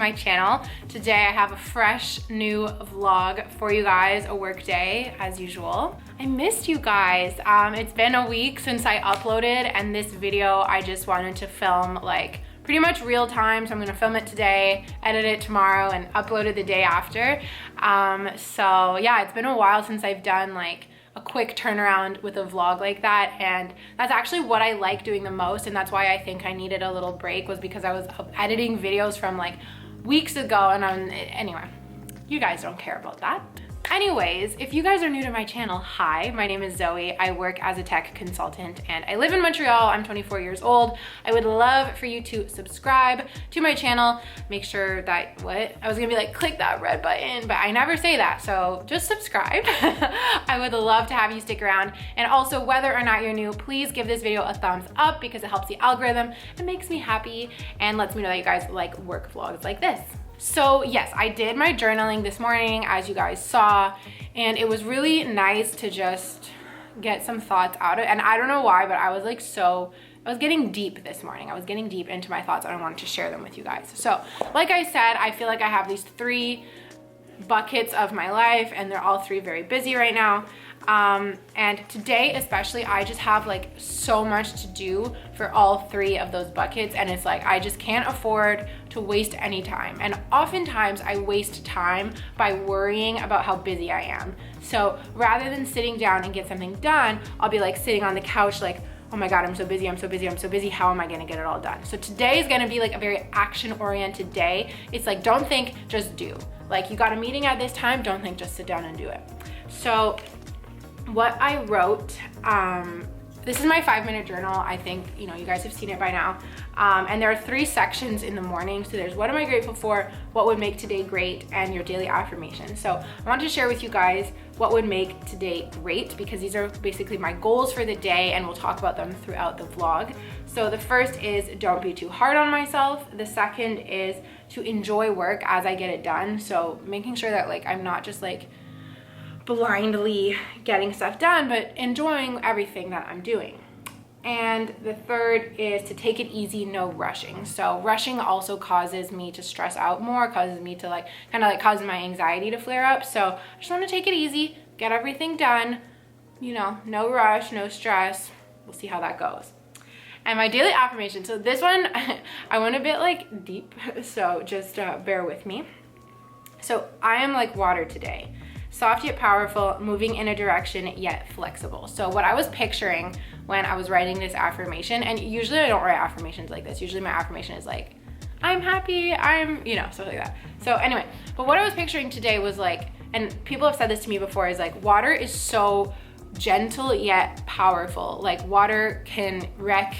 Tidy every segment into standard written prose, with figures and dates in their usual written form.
my channel. Today I have a fresh new vlog for you guys, a work day as usual. I missed you guys. It's been a week since I uploaded, and this video I just wanted to film like pretty much real time. So I'm gonna film it today, edit it tomorrow, and upload it the day after. So yeah, it's been a while since I've done like a quick turnaround with a vlog like that, and that's actually what I like doing the most, and that's why I think I needed a little break, was because I was editing videos from like weeks ago, and anyway, you guys don't care about that. Anyways, if you guys are new to my channel, hi, my name is Zoe. I work as a tech consultant and I live in Montreal. I'm 24 years old. I would love for you to subscribe to my channel. Make sure that, I was gonna be like, click that red button, but I never say that. So just subscribe. I would love to have you stick around. And also, whether or not you're new, please give this video a thumbs up because it helps the algorithm. It makes me happy and lets me know that you guys like work vlogs like this. So yes, I did my journaling this morning, as you guys saw, and it was really nice to just get some thoughts out of it. And I don't know why, but I was like I was getting deep this morning. I was getting deep into my thoughts and I wanted to share them with you guys. So like I said, I feel like I have these 3 buckets of my life and they're all 3 very busy right now. And today especially, I just have like so much to do for all 3 of those buckets, and it's like I just can't afford to waste any time. And oftentimes I waste time by worrying about how busy I am. So rather than sitting down and get something done, I'll be like sitting on the couch like, oh my God, I'm so busy, I'm so busy, I'm so busy. How am I gonna get it all done? So today is gonna be like a very action-oriented day. It's like, don't think, just do. Like, you got a meeting at this time, don't think, just sit down and do it. So what I wrote, this is my 5-minute journal. I think, you know, you guys have seen it by now. And there are 3 sections in the morning. So there's what am I grateful for, what would make today great, and your daily affirmation. So I wanted to share with you guys what would make today great, because these are basically my goals for the day, and we'll talk about them throughout the vlog. So the first is don't be too hard on myself. The second is to enjoy work as I get it done. So making sure that like I'm not just like blindly getting stuff done, but enjoying everything that I'm doing. And the third is to take it easy, no rushing. So rushing also causes me to stress out more, causes me to like kind of like causes my anxiety to flare up. So I just want to take it easy, get everything done, you know, no rush, no stress. We'll see how that goes. And my daily affirmation. So this one, I went a bit like deep, so just bear with me. So I am like water today. Soft yet powerful, moving in a direction yet flexible. So what I was picturing when I was writing this affirmation, and usually I don't write affirmations like this. Usually my affirmation is like, I'm happy, I'm, you know, stuff like that. So anyway, but what I was picturing today was like, and people have said this to me before, is like water is so gentle yet powerful. Like water can wreck,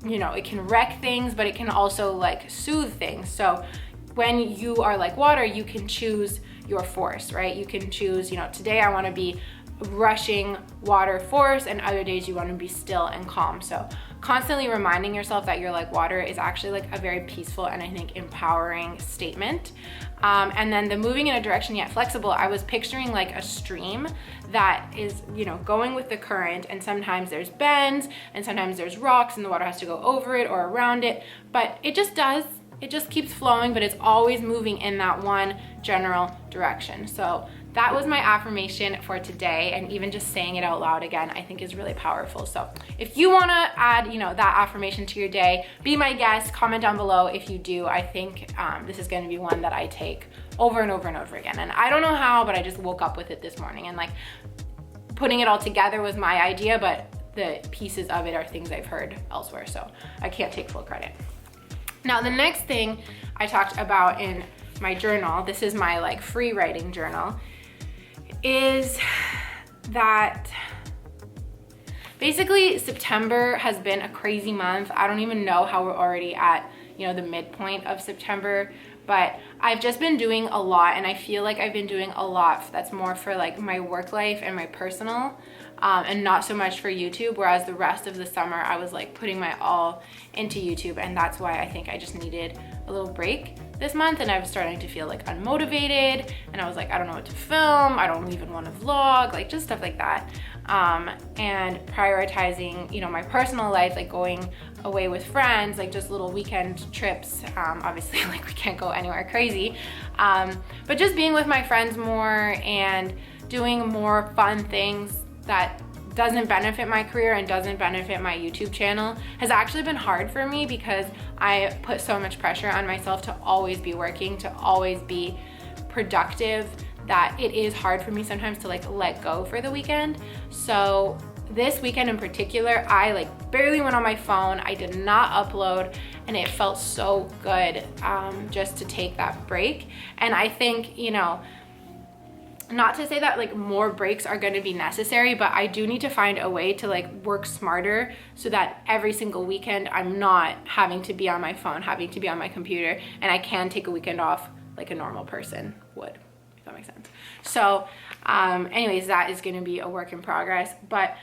you know, it can wreck things, but it can also like soothe things. So when you are like water, you can choose your force, right? You can choose, you know, today I want to be rushing water force, and other days you want to be still and calm. So constantly reminding yourself that you're like water is actually like a very peaceful and I think empowering statement. And then the moving in a direction yet flexible, I was picturing like a stream that is, you know, going with the current, and sometimes there's bends and sometimes there's rocks and the water has to go over it or around it, but it just keeps flowing, but it's always moving in that one general direction. So that was my affirmation for today, and even just saying it out loud again, I think is really powerful. So if you wanna add, you know, that affirmation to your day, be my guest, comment down below if you do. I think this is gonna be one that I take over and over and over again. And I don't know how, but I just woke up with it this morning, and like putting it all together was my idea, but the pieces of it are things I've heard elsewhere, so I can't take full credit. Now, the next thing I talked about in my journal, this is my like free writing journal, is that basically September has been a crazy month. I don't even know how we're already at, you know, the midpoint of September, but I've just been doing a lot, and I feel like I've been doing a lot that's more for like my work life and my personal, and not so much for YouTube, whereas the rest of the summer I was like putting my all into YouTube, and that's why I think I just needed a little break this month, and I was starting to feel like unmotivated, and I was like, I don't know what to film, I don't even want to vlog, like just stuff like that. and prioritizing, you know, my personal life, like going away with friends, like just little weekend trips. Obviously, like we can't go anywhere crazy, but just being with my friends more and doing more fun things that doesn't benefit my career and doesn't benefit my YouTube channel has actually been hard for me, because I put so much pressure on myself to always be working, to always be productive, that it is hard for me sometimes to like let go for the weekend. So this weekend in particular, I like barely went on my phone. I did not upload, and it felt so good just to take that break. And I think, you know, not to say that like more breaks are going to be necessary, but I do need to find a way to like work smarter so that every single weekend I'm not having to be on my phone, having to be on my computer, and I can take a weekend off like a normal person would, if that makes sense. So anyways, that is going to be a work in progress. But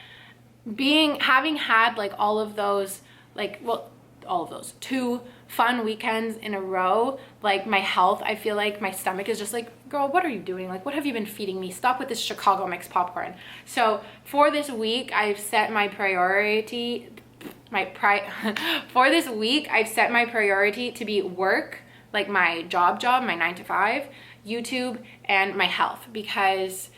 having had like all of those, like, well, all of those 2 fun weekends in a row, like my health, I feel like my stomach is just like, girl, what are you doing? Like, what have you been feeding me? Stop with this Chicago mixed popcorn. So for this week, I've set my priority, for this week, I've set my priority to be work, like my job, my 9 to 5, YouTube, and my health, because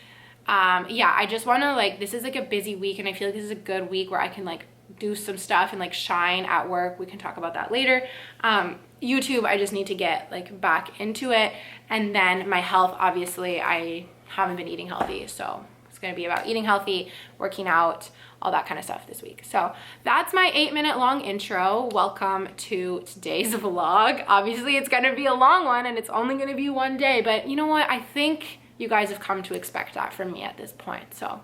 yeah, I just want to, like, this is like a busy week, and I feel like this is a good week where I can like do some stuff and like shine at work. We can talk about that later. YouTube, I just need to get like back into it. And then my health, obviously I haven't been eating healthy, so it's going to be about eating healthy, working out, all that kind of stuff this week. So that's my 8-minute long intro. Welcome to today's vlog. Obviously it's going to be a long one, and it's only going to be one day, but you know what? I think you guys have come to expect that from me at this point. So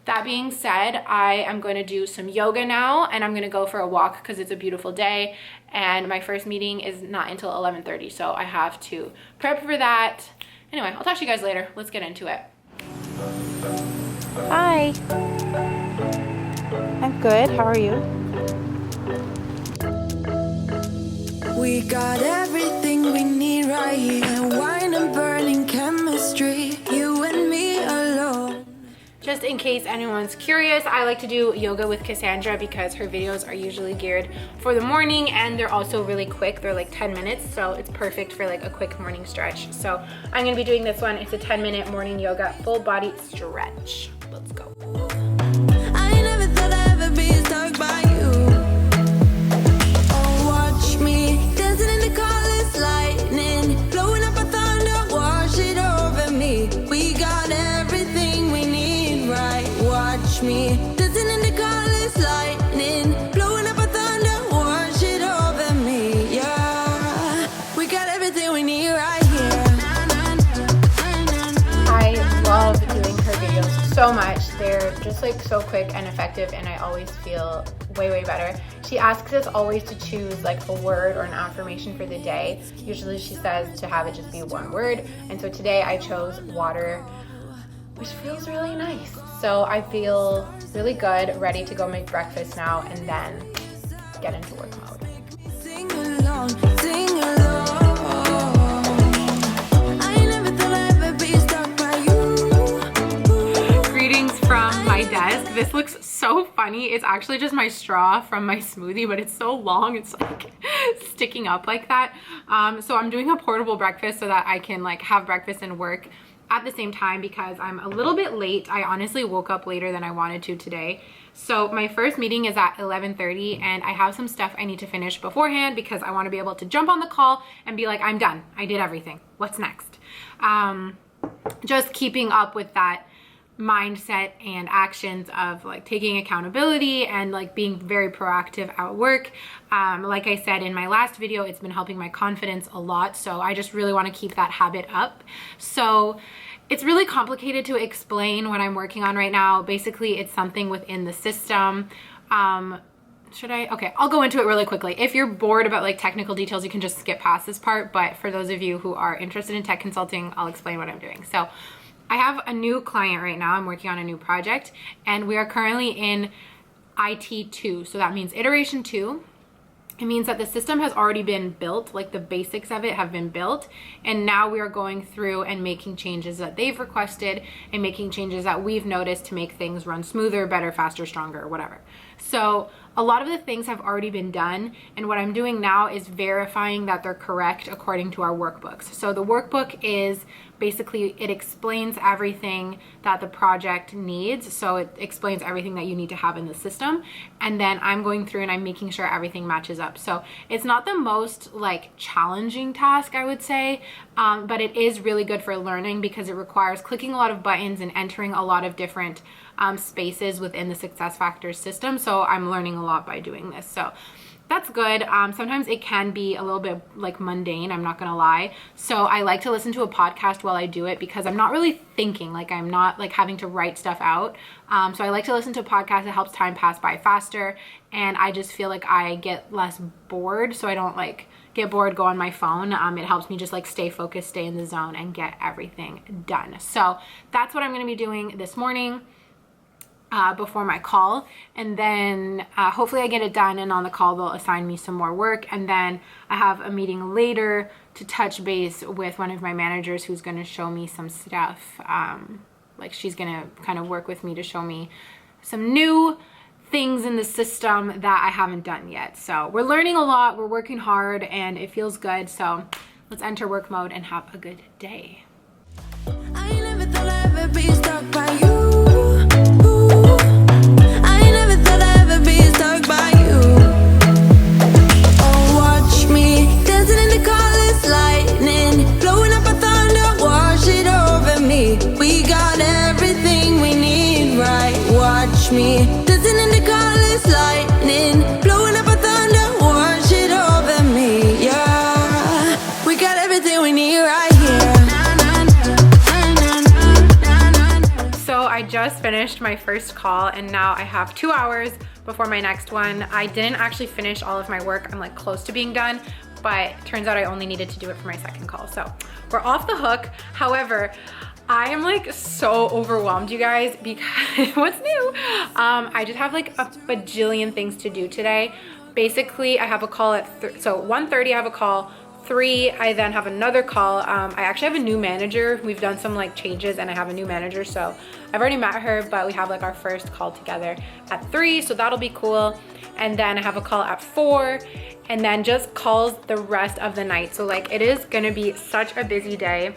that being said, I am going to do some yoga now, and I'm going to go for a walk because it's a beautiful day, and my first meeting is not until 11:30, so I have to prep for that. Anyway, I'll talk to you guys later. Let's get into it. Hi. I'm good. How are you? We got everything we need right here. Wine and burning chemistry. You and me alone. Just in case anyone's curious, I like to do yoga with Cassandra because her videos are usually geared for the morning, and they're also really quick. They're like 10 minutes, so it's perfect for like a quick morning stretch. So I'm gonna be doing this one. It's a 10-minute morning yoga full body stretch. Let's go. I never thought I'd ever be stuck by you. Oh, watch me dancing in the colors, lightning, blowing up a thunder, wash it over me. We got everything we need, right? Watch me dancing in the colors, lightning, blowing up a thunder, wash it over me. Yeah, we got everything we need right here. I love doing her videos so much. They're just like so quick and effective, and I always feel way better. She asks us always to choose like a word or an affirmation for the day. Usually she says to have it just be one word, and so today I chose water, which feels really nice. So I feel really good, ready to go make breakfast now and then get into work mode. Sing along, sing along. I never thought I'd ever be stuck by you. Greetings from my desk. This looks so funny. It's actually just my straw from my smoothie, but it's so long, it's like sticking up like that. So I'm doing a portable breakfast so that I can like have breakfast and work at the same time, because I'm a little bit late. I honestly woke up later than I wanted to today. So my first meeting is at 11:30, and I have some stuff I need to finish beforehand because I want to be able to jump on the call and be like, I'm done. I did everything. What's next? Just keeping up with that mindset and actions of like taking accountability and like being very proactive at work. Like I said in my last video, it's been helping my confidence a lot, so I just really want to keep that habit up. So it's really complicated to explain what I'm working on right now. Basically, it's something within the system. Okay, I'll go into it really quickly. If you're bored about like technical details, you can just skip past this part, but for those of you who are interested in tech consulting, I'll explain what I'm doing. So I have a new client right now. I'm working on a new project, and we are currently in IT 2. So that means iteration 2. It means that the system has already been built, like the basics of it have been built, and now we are going through and making changes that they've requested and making changes that we've noticed to make things run smoother, better, faster, stronger, whatever. So a lot of the things have already been done, and what I'm doing now is verifying that they're correct according to our workbooks. So the workbook is basically, it explains everything that the project needs. So it explains everything that you need to have in the system. And then I'm going through and I'm making sure everything matches up. So it's not the most like challenging task, I would say, but it is really good for learning because it requires clicking a lot of buttons and entering a lot of different spaces within the SuccessFactors system. So I'm learning a lot by doing this. So that's good. Sometimes it can be a little bit like mundane, I'm not gonna lie. So I like to listen to a podcast while I do it because I'm not really thinking, like I'm not like having to write stuff out. So I like to listen to a podcast. It helps time pass by faster, and I just feel like I get less bored, so I don't like get bored, go on my phone. It helps me just like stay focused, stay in the zone, and get everything done. So that's what I'm gonna be doing this morning. Before my call, and then hopefully I get it done, and on the call they'll assign me some more work, and then I have a meeting later to touch base with one of my managers who's going to show me some stuff. Like she's going to kind of work with me to show me some new things in the system that I haven't done yet. So we're learning a lot, we're working hard, and it feels good. So let's enter work mode and have a good day. I never thought I'd ever be stuck by you. Stuck by you. Oh, watch me dancing in the colors, lightning blowing up a thunder, wash it over me. We got everything we need, right? Watch me dancing in the colors, lightning blowing up a thunder, wash it over me. Yeah, we got everything we need right here. So I just finished my first call, and now I have 2 hours before my next one. I didn't actually finish all of my work. I'm like close to being done, but turns out I only needed to do it for my second call. So we're off the hook. However, I am like so overwhelmed, you guys, because what's new? I just have like a bajillion things to do today. Basically, I have a call at, so 1:30 I have a call, 3 I then have another call. I actually have a new manager. We've done some like changes, and I have a new manager, so I've already met her, but we have like our first call together at 3, so that'll be cool. And then I have a call at 4, and then just calls the rest of the night. So like it is gonna be such a busy day.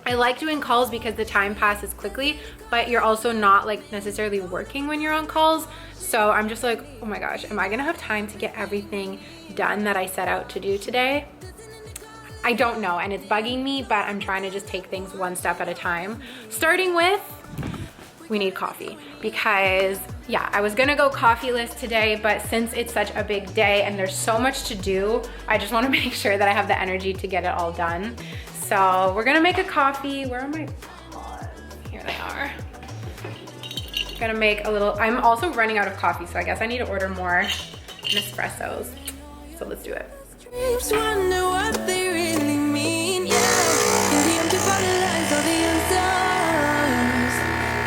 I like doing calls because the time passes quickly, but you're also not like necessarily working when you're on calls. So I'm just like, oh my gosh, am I gonna have time to get everything done that I set out to do today? I don't know, and it's bugging me, but I'm trying to just take things one step at a time. Starting with, we need coffee, because yeah, I was gonna go coffeeless today, but since it's such a big day and there's so much to do, I just wanna make sure that I have the energy to get it all done. So we're gonna make a coffee. Where are my pods? Here they are. Gonna make a little, I'm also running out of coffee, so I guess I need to order more Nespressos. So let's do it. Dreams wonder what they really mean, yeah. In the empty bottle lies all the answers.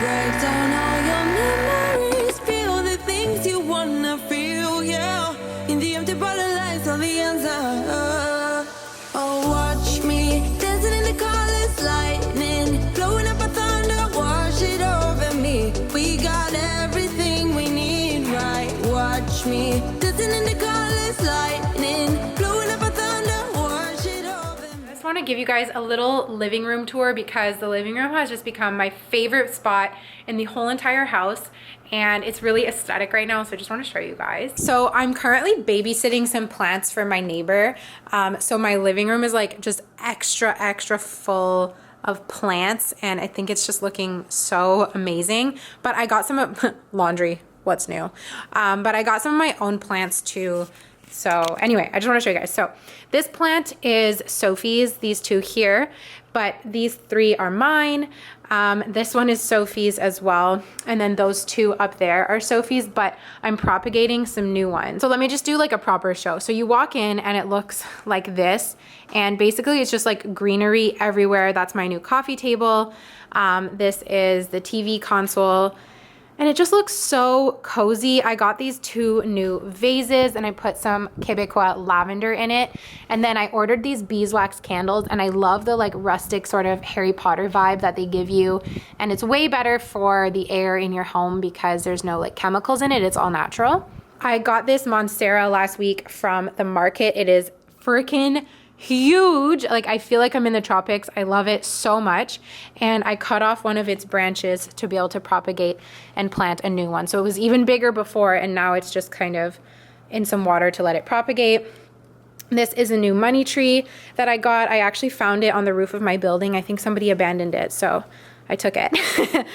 Write down all your memories, feel the things you wanna feel, yeah. In the empty bottle lies all the answers. Oh, watch me dancing in the colors, lightning blowing up a thunder, wash it over me. We got everything we need, right? Watch me dancing in the colors, lightning. I want to give you guys a little living room tour, because the living room has just become my favorite spot in the whole entire house, and it's really aesthetic right now, so I just want to show you guys. So I'm currently babysitting some plants for my neighbor, so my living room is like just extra full of plants, and I think it's just looking so amazing. But I got some laundry, what's new, but I got some of my own plants too. So anyway, I just want to show you guys. So this plant is Sophie's, these two here, but these 3 are mine. This one is Sophie's as well. And then those 2 up there are Sophie's, but I'm propagating some new ones. So let me just do like a proper show. So you walk in and it looks like this. And basically it's just like greenery everywhere. That's my new coffee table. This is the TV console. And it just looks so cozy. I got these 2 new vases and I put some Quebecois lavender in it. And then I ordered these beeswax candles, and I love the like rustic sort of Harry Potter vibe that they give you. And it's way better for the air in your home because there's no like chemicals in it. It's all natural. I got this Monstera last week from the market. It is freaking huge. Like, I feel like I'm in the tropics. I love it so much. And I cut off one of its branches to be able to propagate and plant a new one. So it was even bigger before, and now it's just kind of in some water to let it propagate. This is a new money tree that I got. I actually found it on the roof of my building. I think somebody abandoned it, so I took it.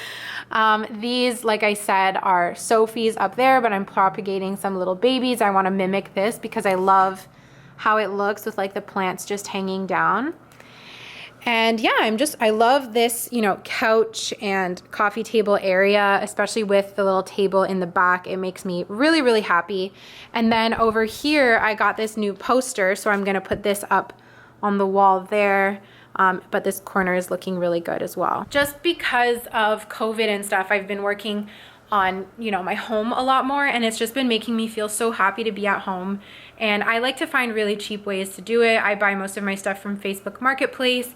These, like I said, are Sophie's up there, but I'm propagating some little babies. I want to mimic this because I love how it looks with like the plants just hanging down. And yeah, I love this, you know, couch and coffee table area, especially with the little table in the back. It makes me really, really happy. And then over here, I got this new poster, so I'm gonna put this up on the wall there. But this corner is looking really good as well. Just because of COVID and stuff, I've been working on, you know, my home a lot more, and it's just been making me feel so happy to be at home. And I like to find really cheap ways to do it. I buy most of my stuff from Facebook Marketplace,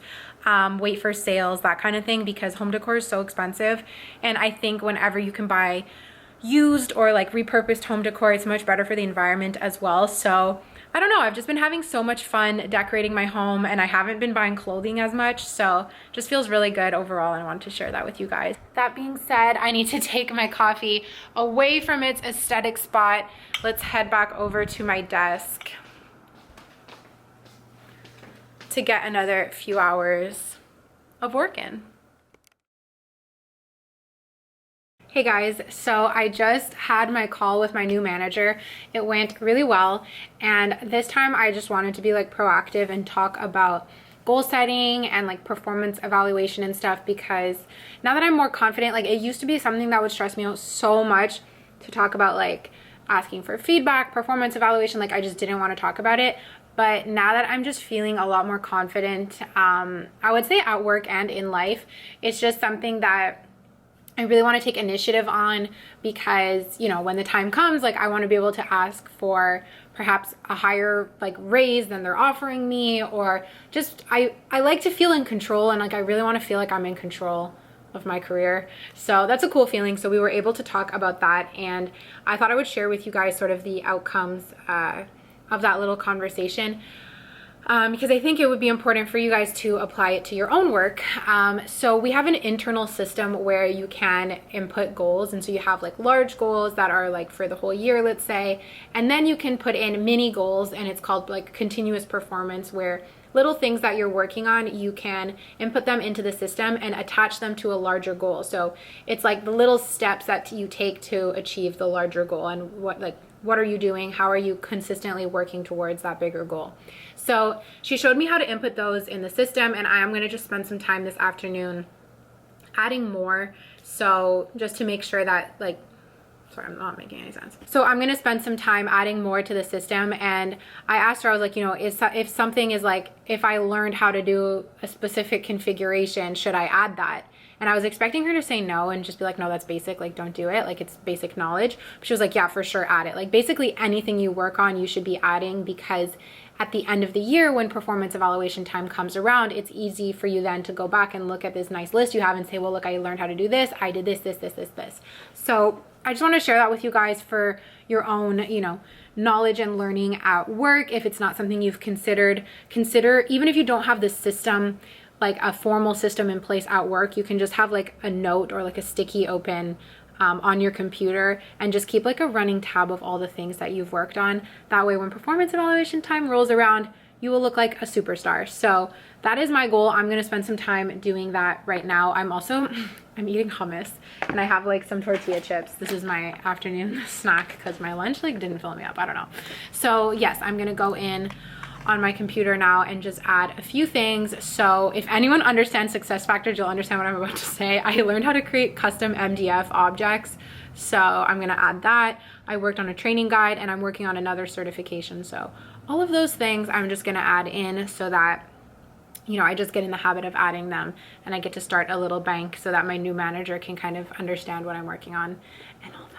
wait for sales, that kind of thing, because home decor is so expensive. And I think whenever you can buy used or like repurposed home decor, it's much better for the environment as well. So I don't know, I've just been having so much fun decorating my home, and I haven't been buying clothing as much, so just feels really good overall, and I wanted to share that with you guys. That being said, I need to take my coffee away from its aesthetic spot. Let's head back over to my desk to get another few hours of work in. Hey guys, so I just had my call with my new manager. It went really well, and this time I just wanted to be like proactive and talk about goal setting and like performance evaluation and stuff, because now that I'm more confident, like it used to be something that would stress me out so much to talk about, like asking for feedback, performance evaluation, like I just didn't want to talk about it. But now that I'm just feeling a lot more confident, I would say at work and in life, it's just something that I really want to take initiative on, because, you know, when the time comes, like I want to be able to ask for perhaps a higher like raise than they're offering me, or just I like to feel in control, and like I really want to feel like I'm in control of my career. So that's a cool feeling. So we were able to talk about that, and I thought I would share with you guys sort of the outcomes of that little conversation. Because I think it would be important for you guys to apply it to your own work. So we have an internal system where you can input goals. And so you have like large goals that are like for the whole year, let's say. And then you can put in mini goals, and it's called like continuous performance, where little things that you're working on, you can input them into the system and attach them to a larger goal. So it's like the little steps that you take to achieve the larger goal, and what are you doing? How are you consistently working towards that bigger goal? So she showed me how to input those in the system, and I am going to just spend some time this afternoon adding more. So just to make sure that like, sorry, I'm not making any sense. So I'm going to spend some time adding more to the system. And I asked her, I was like, you know, if something is like, if I learned how to do a specific configuration, should I add that? And I was expecting her to say no and just be like, no, that's basic, like don't do it, like it's basic knowledge. But she was like, yeah, for sure, add it. Like basically anything you work on, you should be adding, because at the end of the year, when performance evaluation time comes around, it's easy for you then to go back and look at this nice list you have and say, well, look, I learned how to do this, I did this, this, this, this, this. So I just want to share that with you guys for your own, you know, knowledge and learning at work. If it's not something you've consider, even if you don't have this system, like a formal system in place at work, you can just have like a note or like a sticky open on your computer, and just keep like a running tab of all the things that you've worked on. That way when performance evaluation time rolls around, you will look like a superstar. So that is my goal. I'm gonna spend some time doing that right now. I'm eating hummus, and I have like some tortilla chips. This is my afternoon snack because my lunch like didn't fill me up, I don't know. So yes, I'm gonna go in on my computer now and just add a few things. So if anyone understands success factors, you'll understand what I'm about to say. I learned how to create custom MDF objects, so I'm gonna add that. I worked on a training guide, and I'm working on another certification. So all of those things I'm just gonna add in so that, you know, I just get in the habit of adding them, and I get to start a little bank so that my new manager can kind of understand what I'm working on and all that.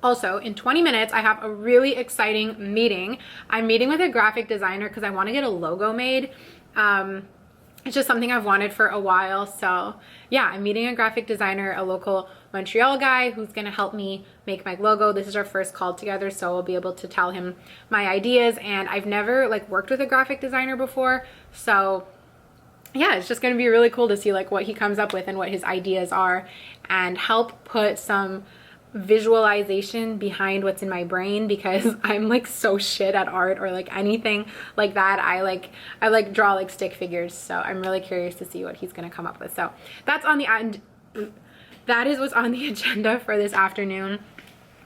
Also, in 20 minutes, I have a really exciting meeting. I'm meeting with a graphic designer because I want to get a logo made. It's just something I've wanted for a while. So yeah, I'm meeting a graphic designer, a local Montreal guy who's gonna help me make my logo. This is our first call together, so I'll be able to tell him my ideas. And I've never like worked with a graphic designer before. So yeah, it's just gonna be really cool to see like what he comes up with and what his ideas are, and help put some visualization behind what's in my brain, because I'm like so shit at art or like anything like that. I like draw like stick figures, so I'm really curious to see what he's gonna come up with. So that's on the end. That is what's on the agenda for this afternoon.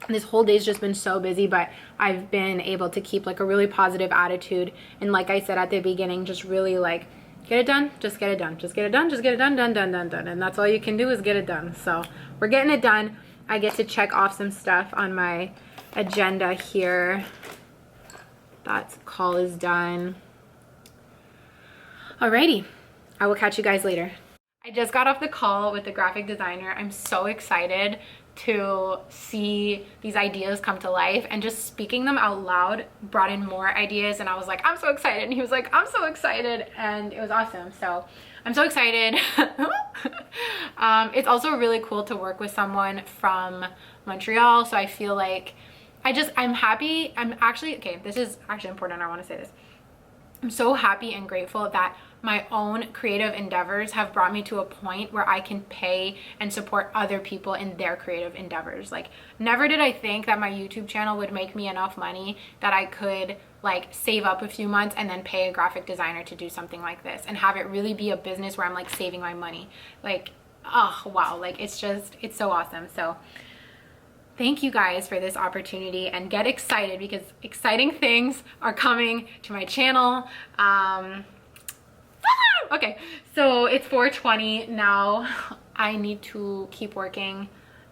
This whole day's just been so busy, but I've been able to keep like a really positive attitude, and like I said at the beginning, just really like get it done, just get it done, just get it done, just get it done, done, and that's all you can do is get it done. So we're getting it done. I get to check off some stuff on my agenda here. That call is done. Alrighty, I will catch you guys later. I just got off the call with the graphic designer. I'm so excited to see these ideas come to life, and just speaking them out loud brought in more ideas, and I was like, I'm so excited, and he was like, I'm so excited, and it was awesome. So I'm so excited. It's also really cool to work with someone from Montreal, so I feel like I'm happy. Okay, this is actually important. I want to say this. I'm so happy and grateful that my own creative endeavors have brought me to a point where I can pay and support other people in their creative endeavors. Like, never did I think that my YouTube channel would make me enough money that I could like save up a few months and then pay a graphic designer to do something like this and have it really be a business where I'm like saving my money. Like, oh wow, like it's so awesome. So thank you guys for this opportunity, and get excited because exciting things are coming to my channel. Okay, so it's 4:20 now. I need to keep working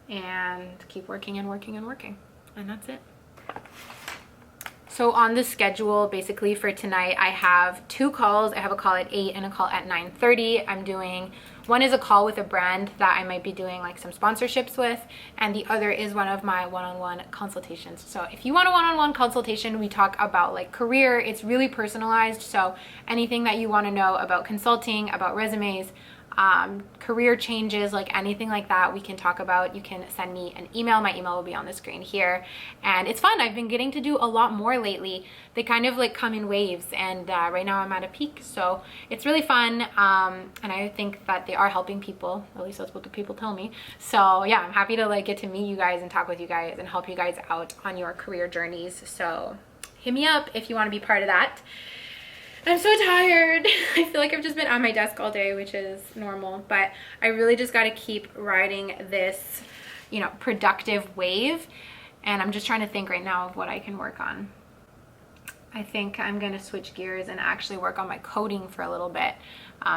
and keep working and working and working, and that's it. So on the schedule, basically for tonight, I have 2 calls. I have a call at 8 and a call at 9:30. One is a call with a brand that I might be doing like some sponsorships with, and the other is one of my one-on-one consultations. So if you want a one-on-one consultation, we talk about like career. It's really personalized, so anything that you want to know about consulting, about resumes, career changes, like anything like that, we can talk about. You can send me an email. My email will be on the screen here, and it's fun. I've been getting to do a lot more lately. They kind of like come in waves, and right now I'm at a peak, so it's really fun, and I think that they are helping people. At least that's what the people tell me. So yeah, I'm happy to like get to meet you guys and talk with you guys and help you guys out on your career journeys. So hit me up if you want to be part of that. I'm so tired. I feel like I've just been on my desk all day, which is normal, but I really just got to keep riding this, you know, productive wave. And I'm just trying to think right now of what I can work on. I think I'm going to switch gears and actually work on my coding for a little bit,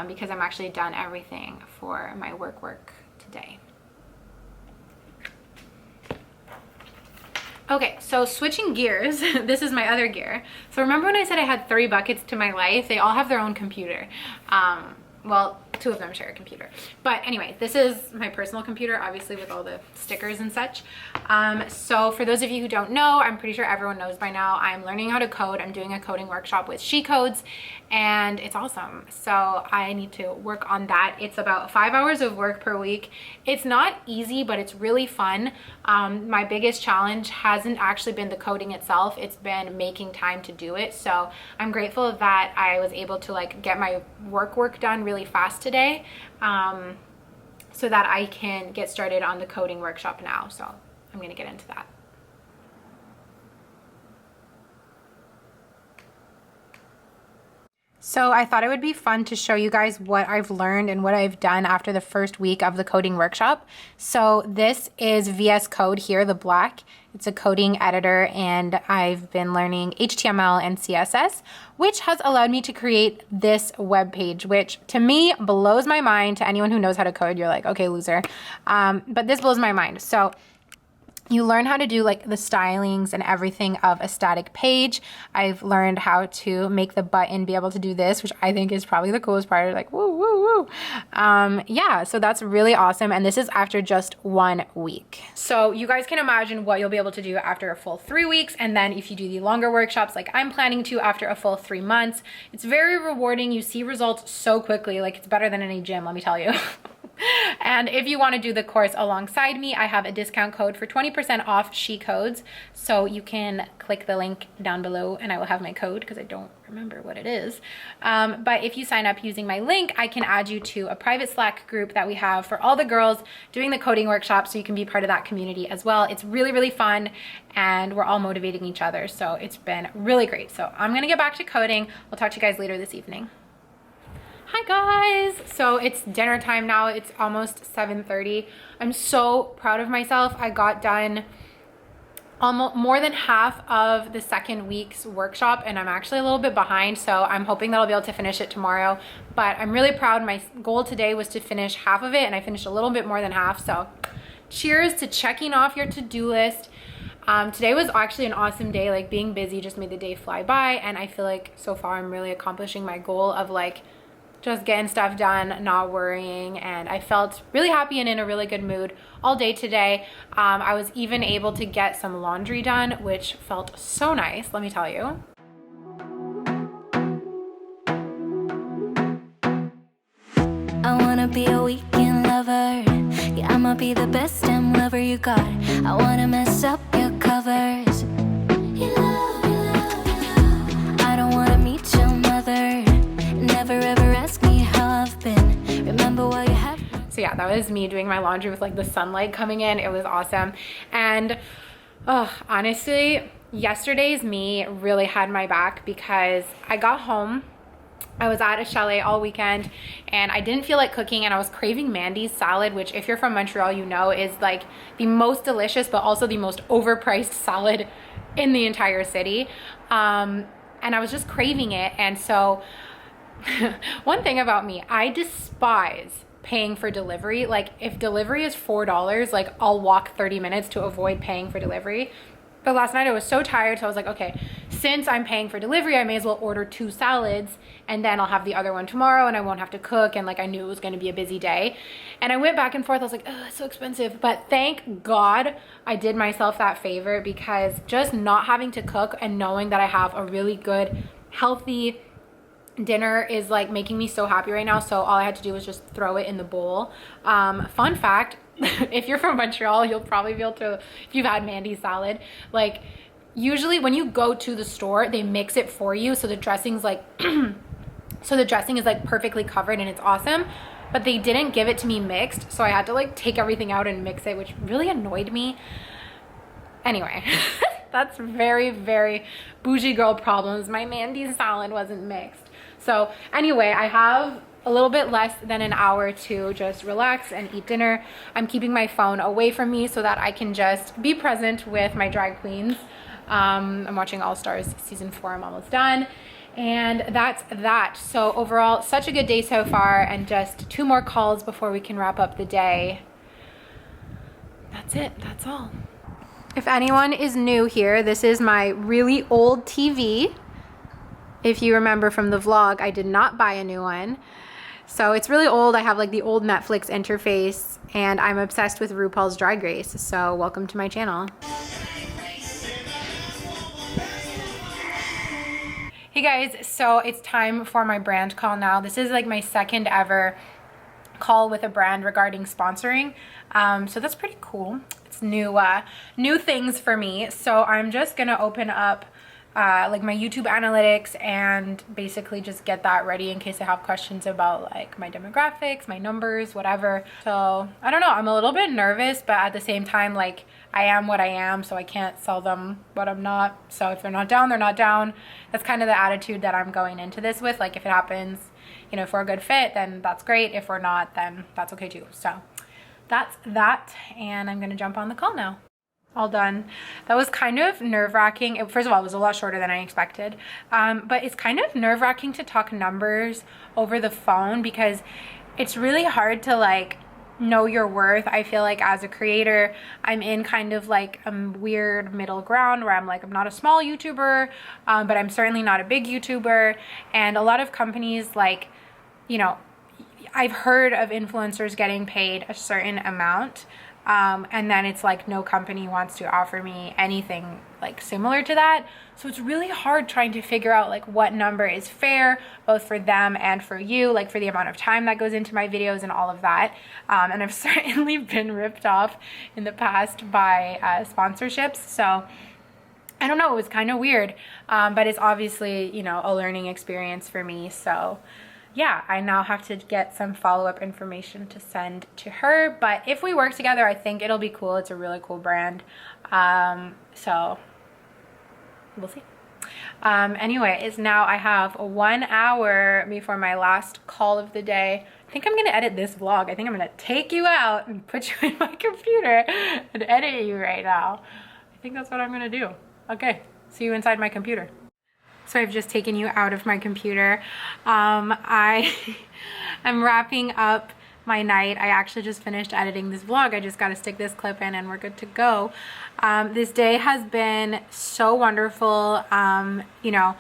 because I'm actually done everything for my work today. Okay, so switching gears, this is my other gear. So remember when I said I had 3 buckets to my life? They all have their own computer. Well, 2 of them share a computer. But anyway, this is my personal computer, obviously with all the stickers and such. So for those of you who don't know, I'm pretty sure everyone knows by now, I'm learning how to code. I'm doing a coding workshop with She Codes, and it's awesome. So I need to work on that. It's about 5 hours of work per week. It's not easy, but it's really fun. My biggest challenge hasn't actually been the coding itself. It's been making time to do it. So I'm grateful that I was able to like get my work done really fast today, so that I can get started on the coding workshop now. So I'm gonna get into that. So I thought it would be fun to show you guys what I've learned and what I've done after the first week of the coding workshop. So this is VS Code here, the black. It's a coding editor, and I've been learning HTML and CSS, which has allowed me to create this web page, which to me blows my mind. To anyone who knows how to code, you're like, okay, loser. But this blows my mind. So you learn how to do like the stylings and everything of a static page. I've learned how to make the button be able to do this, which I think is probably the coolest part. Like, woo, woo, woo. Yeah, so that's really awesome. And this is after just 1 week. So you guys can imagine what you'll be able to do after a full 3 weeks. And then if you do the longer workshops, like I'm planning to after a full 3 months, it's very rewarding. You see results so quickly. Like it's better than any gym, let me tell you. And if you want to do the course alongside me, I have a discount code for 20% off She Codes. So you can click the link down below and I will have my code because I don't remember what it is. But if you sign up using my link, I can add you to a private Slack group that we have for all the girls doing the coding workshop, so you can be part of that community as well. It's really, really fun and we're all motivating each other. So it's been really great. So I'm going to get back to coding. We'll talk to you guys later this evening. Hi guys, so it's dinner time now. It's almost 7:30. I'm so proud of myself. I got done almost more than half of the second week's workshop and I'm actually a little bit behind, so I'm hoping that I'll be able to finish it tomorrow. But I'm really proud. My goal today was to finish half of it and I finished a little bit more than half, so cheers to checking off your to-do list. Today was actually an awesome day. Like being busy just made the day fly by, and I feel like so far I'm really accomplishing my goal of like just getting stuff done, not worrying, and I felt really happy and in a really good mood all day today. I was even able to get some laundry done, which felt so nice, let me tell you. I wanna be a weekend lover. Yeah, I'ma be the best damn lover you got. I wanna mess up your covers. You love, you love, you love. I don't wanna meet your mother. Never ever ask me how I've been. Remember what you had. So yeah, that was me doing my laundry with like the sunlight coming in. It was awesome. And honestly, yesterday's me really had my back because I got home. I was at a chalet all weekend and I didn't feel like cooking, and I was craving Mandy's salad, which if you're from Montreal, you know is like the most delicious but also the most overpriced salad in the entire city. And I was just craving it. And so one thing about me, I despise paying for delivery. Like if delivery is $4, like I'll walk 30 minutes to avoid paying for delivery. But last night I was so tired, so I was like, okay, since I'm paying for delivery, I may as well order 2 salads and then I'll have the other one tomorrow and I won't have to cook. And like I knew it was going to be a busy day. And I went back and forth. I was like, oh, it's so expensive. But thank God I did myself that favor, because just not having to cook and knowing that I have a really good, healthy dinner is like making me so happy right now. So all I had to do was just throw it in the bowl. Fun fact, if you're from Montreal, you'll probably be able to, if you've had Mandy's salad, like usually when you go to the store, they mix it for you. So the dressing's like, so the dressing is like perfectly covered and it's awesome, but they didn't give it to me mixed. So I had to like take everything out and mix it, which really annoyed me. Anyway, that's very, very bougie girl problems. My Mandy's salad wasn't mixed. So anyway, I have a little bit less than an hour to just relax and eat dinner. I'm keeping my phone away from me so that I can just be present with my drag queens. I'm watching All Stars season 4. I'm almost done. And that's that. So overall, such a good day so far, and just 2 more calls before we can wrap up the day. That's it. That's all. If anyone is new here, this is my really old TV. If you remember from the vlog, I did not buy a new one. So it's really old. I have like the old Netflix interface, and I'm obsessed with RuPaul's Drag Race. So welcome to my channel. Hey guys, so it's time for my brand call now. This is like my second ever call with a brand regarding sponsoring. So that's pretty cool. It's new things for me. So I'm just gonna open up like my YouTube analytics and basically just get that ready in case I have questions about like my demographics, my numbers, whatever. So I don't know, I'm a little bit nervous, but at the same time, like I am what I am, so I can't sell them what I'm not. So if they're not down, they're not down. That's kind of the attitude that I'm going into this with. Like if it happens, you know, if we're a good fit, then that's great. If we're not, then that's okay too. So that's that, and I'm gonna jump on the call now. All done. That was kind of nerve-wracking. First of all, it was a lot shorter than I expected, but it's kind of nerve-wracking to talk numbers over the phone because it's really hard to like know your worth. I feel like as a creator, I'm in kind of like a weird middle ground where I'm like, I'm not a small YouTuber, but I'm certainly not a big YouTuber. And a lot of companies, like, you know, I've heard of influencers getting paid a certain amount, and then it's like no company wants to offer me anything like similar to that. So it's really hard trying to figure out like what number is fair, both for them and for you, like for the amount of time that goes into my videos and all of that. And I've certainly been ripped off in the past by sponsorships. So I don't know, it was kind of weird, but it's obviously, you know, a learning experience for me. So yeah, I now have to get some follow-up information to send to her. But if we work together, I think it'll be cool. It's a really cool brand. So we'll see. Anyways, now I have 1 hour before my last call of the day. I think I'm gonna edit this vlog. I think I'm gonna take you out and put you in my computer and edit you right now. I think that's what I'm gonna do. Okay, see you inside my computer. So I've just taken you out of my computer. I am wrapping up my night. I actually just finished editing this vlog. I just got to stick this clip in and we're good to go. This day has been so wonderful. You know,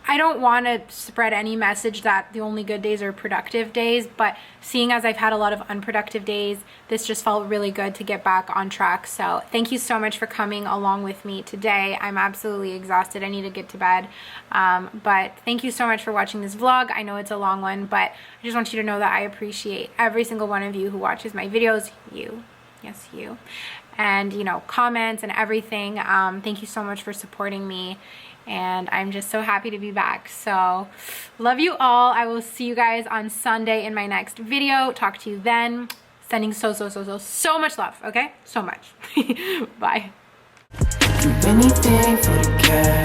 I don't want to spread any message that the only good days are productive days, but seeing as I've had a lot of unproductive days, this just felt really good to get back on track. So thank you so much for coming along with me today. I'm absolutely exhausted. I need to get to bed. But thank you so much for watching this vlog. I know it's a long one, but I just want you to know that I appreciate every single one of you who watches my videos. You. Yes, you. And, you know, comments and everything. Thank you so much for supporting me. And I'm just so happy to be back. So love you all. I will see you guys on Sunday in my next video. Talk to you then. Sending so much love, okay? So much. Bye. Do anything for the cash.